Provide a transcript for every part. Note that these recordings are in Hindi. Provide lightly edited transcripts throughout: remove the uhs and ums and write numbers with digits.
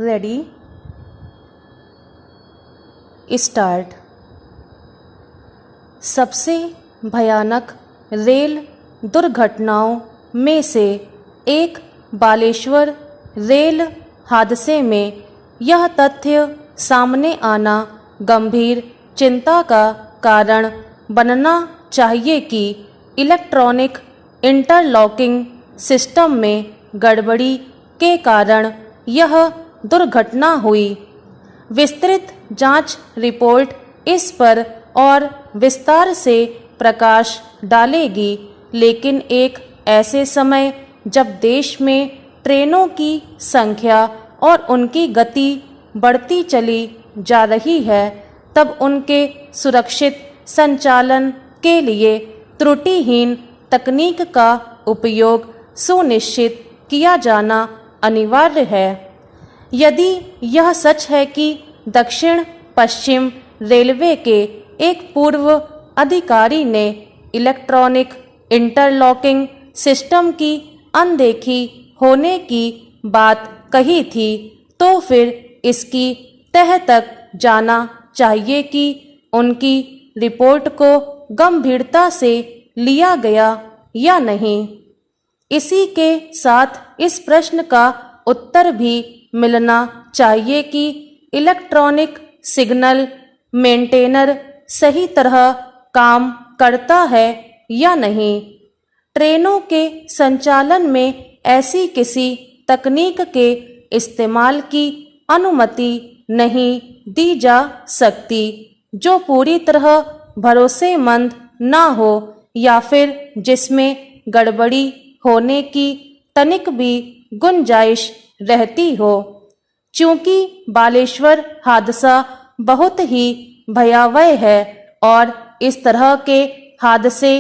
Ready start. सबसे भयानक रेल दुर्घटनाओं में से एक बालेश्वर रेल हादसे में यह तथ्य सामने आना गंभीर चिंता का कारण बनना चाहिए कि इलेक्ट्रॉनिक इंटरलॉकिंग सिस्टम में गड़बड़ी के कारण यह दुर्घटना हुई। विस्तृत जांच रिपोर्ट इस पर और विस्तार से प्रकाश डालेगी, लेकिन एक ऐसे समय जब देश में ट्रेनों की संख्या और उनकी गति बढ़ती चली जा रही है, तब उनके सुरक्षित संचालन के लिए त्रुटिहीन तकनीक का उपयोग सुनिश्चित किया जाना अनिवार्य है। यदि यह सच है कि दक्षिण पश्चिम रेलवे के एक पूर्व अधिकारी ने इलेक्ट्रॉनिक इंटरलॉकिंग सिस्टम की अनदेखी होने की बात कही थी, तो फिर इसकी तह तक जाना चाहिए कि उनकी रिपोर्ट को गंभीरता से लिया गया या नहीं। इसी के साथ इस प्रश्न का उत्तर भी मिलना चाहिए कि इलेक्ट्रॉनिक सिग्नल मेंटेनर सही तरह काम करता है या नहीं। ट्रेनों के संचालन में ऐसी किसी तकनीक के इस्तेमाल की अनुमति नहीं दी जा सकती जो पूरी तरह भरोसेमंद ना हो या फिर जिसमें गड़बड़ी होने की तनिक भी गुंजाइश रहती हो। चूंकि बालेश्वर हादसा बहुत ही भयावह है और इस तरह के हादसे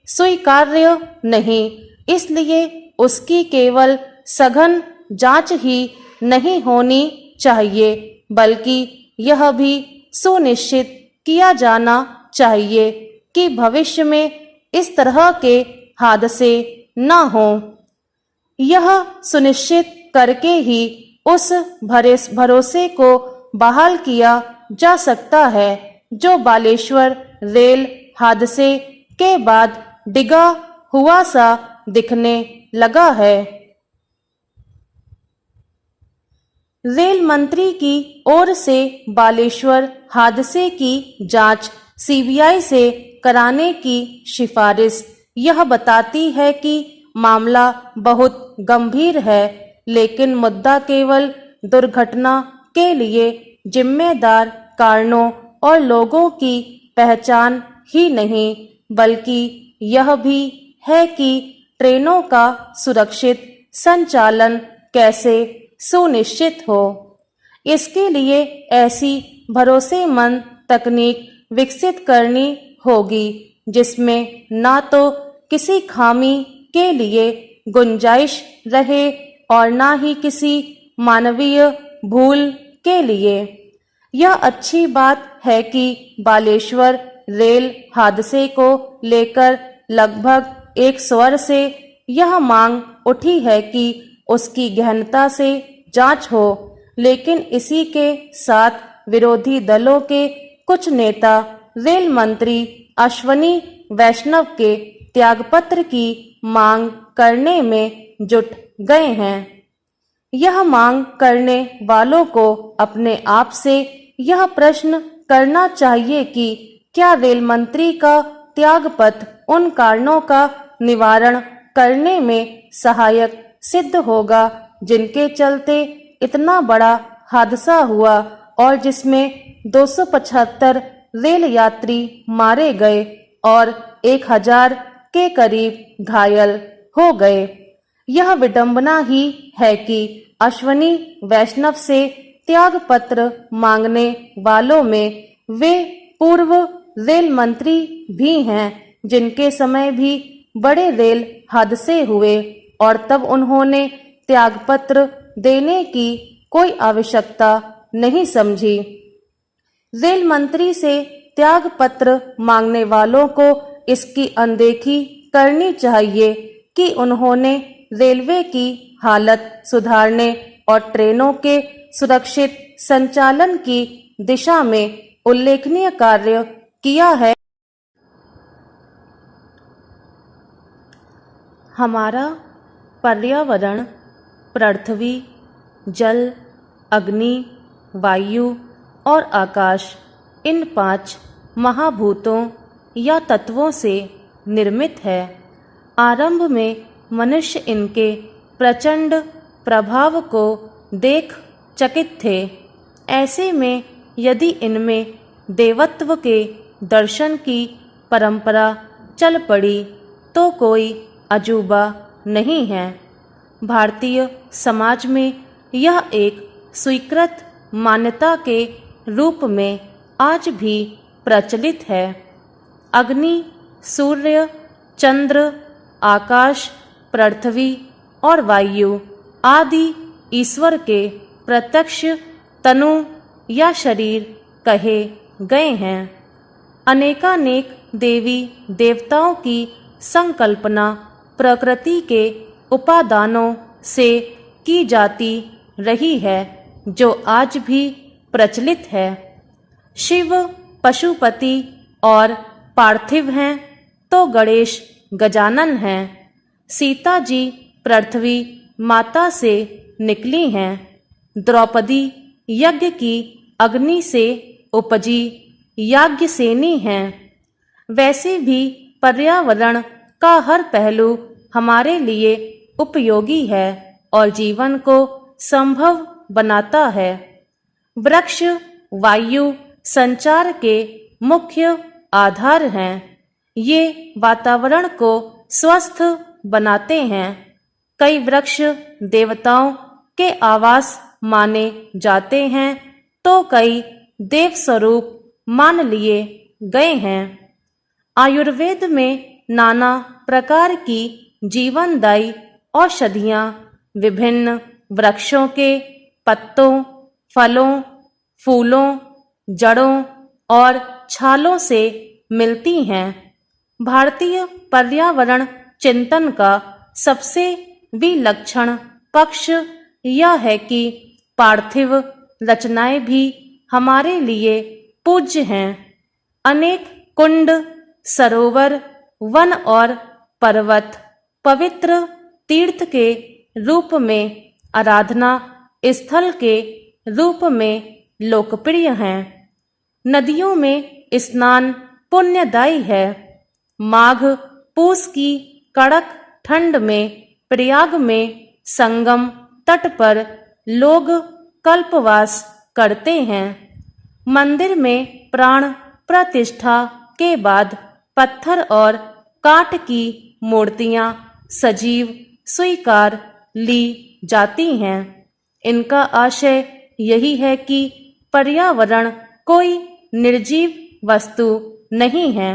स्वीकार्य नहीं, इसलिए उसकी केवल सघन जांच ही नहीं होनी चाहिए, बल्कि यह भी सुनिश्चित किया जाना चाहिए कि भविष्य में इस तरह के हादसे न हो। यह सुनिश्चित करके ही उस भरोसे को बहाल किया जा सकता है जो बालेश्वर रेल हादसे के बाद डिगा हुआ सा दिखने लगा है। रेल मंत्री की ओर से बालेश्वर हादसे की जांच सीबीआई से कराने की सिफारिश यह बताती है कि मामला बहुत गंभीर है, लेकिन मुद्दा केवल दुर्घटना के लिए जिम्मेदार कारणों और लोगों की पहचान ही नहीं, बल्कि यह भी है कि ट्रेनों का सुरक्षित संचालन कैसे सुनिश्चित हो। इसके लिए ऐसी भरोसेमंद तकनीक विकसित करनी होगी जिसमें ना तो किसी खामी के लिए गुंजाइश रहे और ना ही किसी मानवीय भूल के लिए। यह अच्छी बात है कि बालेश्वर रेल हादसे को लेकर लगभग एक स्वर से यह मांग उठी है कि उसकी गहनता से जांच हो, लेकिन इसी के साथ विरोधी दलों के कुछ नेता रेल मंत्री अश्वनी वैष्णव के त्यागपत्र की मांग करने में जुट गए हैं। यह मांग करने वालों को अपने आप से यह प्रश्न करना चाहिए कि क्या रेल मंत्री का त्यागपत्र उन कारणों का निवारण करने में सहायक सिद्ध होगा जिनके चलते इतना बड़ा हादसा हुआ और जिसमें 275 रेल यात्री मारे गए और 1000 के करीब घायल हो गए। यह विडंबना ही है कि अश्वनी वैष्णव से त्यागपत्र मांगने वालों में वे पूर्व रेल मंत्री भी हैं जिनके समय भी बड़े रेल हादसे हुए और तब उन्होंने त्यागपत्र देने की कोई आवश्यकता नहीं समझी। रेल मंत्री से त्यागपत्र मांगने वालों को इसकी अनदेखी करनी चाहिए कि उन्होंने रेलवे की हालत सुधारने और ट्रेनों के सुरक्षित संचालन की दिशा में उल्लेखनीय कार्य किया है। हमारा पर्यावरण पृथ्वी, जल, अग्नि, वायु और आकाश, इन 5 महाभूतों या तत्वों से निर्मित है। आरंभ में मनुष्य इनके प्रचंड प्रभाव को देख चकित थे। ऐसे में यदि इनमें देवत्व के दर्शन की परंपरा चल पड़ी तो कोई अजूबा नहीं है। भारतीय समाज में यह एक स्वीकृत मान्यता के रूप में आज भी प्रचलित है। अग्नि, सूर्य, चंद्र, आकाश, पृथ्वी और वायु आदि ईश्वर के प्रत्यक्ष तनु या शरीर कहे गए हैं। अनेकानेक देवी देवताओं की संकल्पना प्रकृति के उपादानों से की जाती रही है, जो आज भी प्रचलित है। शिव पशुपति और पार्थिव हैं तो गणेश गजानन हैं। सीता जी पृथ्वी माता से निकली हैं। द्रौपदी यज्ञ की अग्नि से उपजी याज्ञसेनी हैं। वैसे भी पर्यावरण का हर पहलू हमारे लिए उपयोगी है और जीवन को संभव बनाता है। वृक्ष, वायु संचार के मुख्य आधार हैं। ये वातावरण को स्वस्थ बनाते हैं। कई वृक्ष देवताओं के आवास माने जाते हैं तो कई देव स्वरूप मान लिए गए हैं। आयुर्वेद में नाना प्रकार की जीवनदायी औषधियाँ विभिन्न वृक्षों के पत्तों, फलों, फूलों, जड़ों और छालों से मिलती हैं। भारतीय पर्यावरण चिंतन का सबसे विलक्षण पक्ष यह है कि पार्थिव रचनाएं भी हमारे लिए पूज्य हैं। अनेक कुंड, सरोवर, वन और पर्वत पवित्र तीर्थ के रूप में, आराधना स्थल के रूप में लोकप्रिय हैं। नदियों में स्नान पुण्यदायी है। माघ पूस की कड़क ठंड में प्रयाग में संगम तट पर लोग कल्पवास करते हैं। मंदिर में प्राण प्रतिष्ठा के बाद पत्थर और काठ की मूर्तियां सजीव स्वीकार ली जाती हैं। इनका आशय यही है कि पर्यावरण कोई निर्जीव वस्तु नहीं है,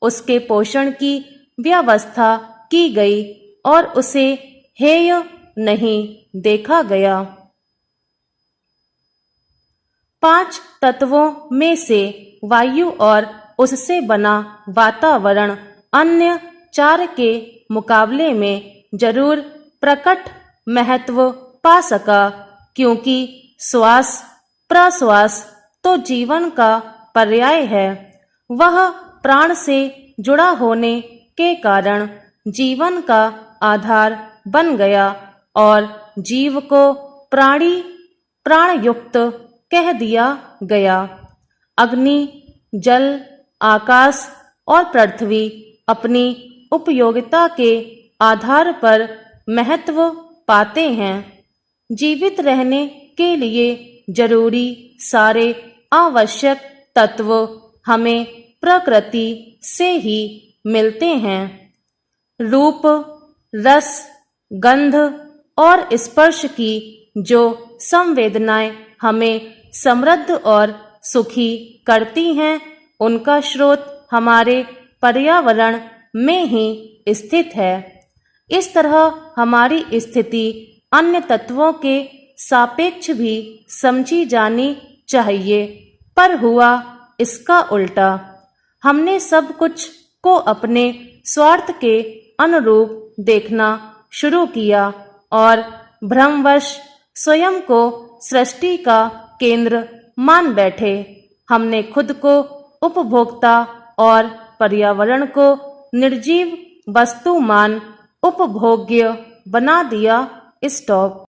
उसके पोषण की व्यवस्था की गई और उसे हेय नहीं देखा गया। 5 तत्वों में से वायु और उससे बना वातावरण अन्य 4 के मुकाबले में जरूर प्रकट महत्व पा सका, क्योंकि श्वास प्रश्वास तो जीवन का पर्याय है। वह प्राण से जुड़ा होने के कारण जीवन का आधार बन गया और जीव को प्राणी प्राणयुक्त कह दिया गया। अग्नि, जल, आकाश और पृथ्वी अपनी उपयोगिता के आधार पर महत्व पाते हैं। जीवित रहने के लिए जरूरी सारे आवश्यक तत्व हमें प्रकृति से ही मिलते हैं। रूप, रस, गंध और स्पर्श की जो संवेदनाएं हमें समृद्ध और सुखी करती हैं, उनका स्रोत हमारे पर्यावरण में ही स्थित है। इस तरह हमारी स्थिति अन्य तत्वों के सापेक्ष भी समझी जानी चाहिए, पर हुआ इसका उल्टा। हमने सब कुछ को अपने स्वार्थ के अनुरूप देखना शुरू किया और भ्रमवश स्वयं को सृष्टि का केंद्र मान बैठे। हमने खुद को उपभोक्ता और पर्यावरण को निर्जीव वस्तु मान उपभोग्य बना दिया। स्टॉप।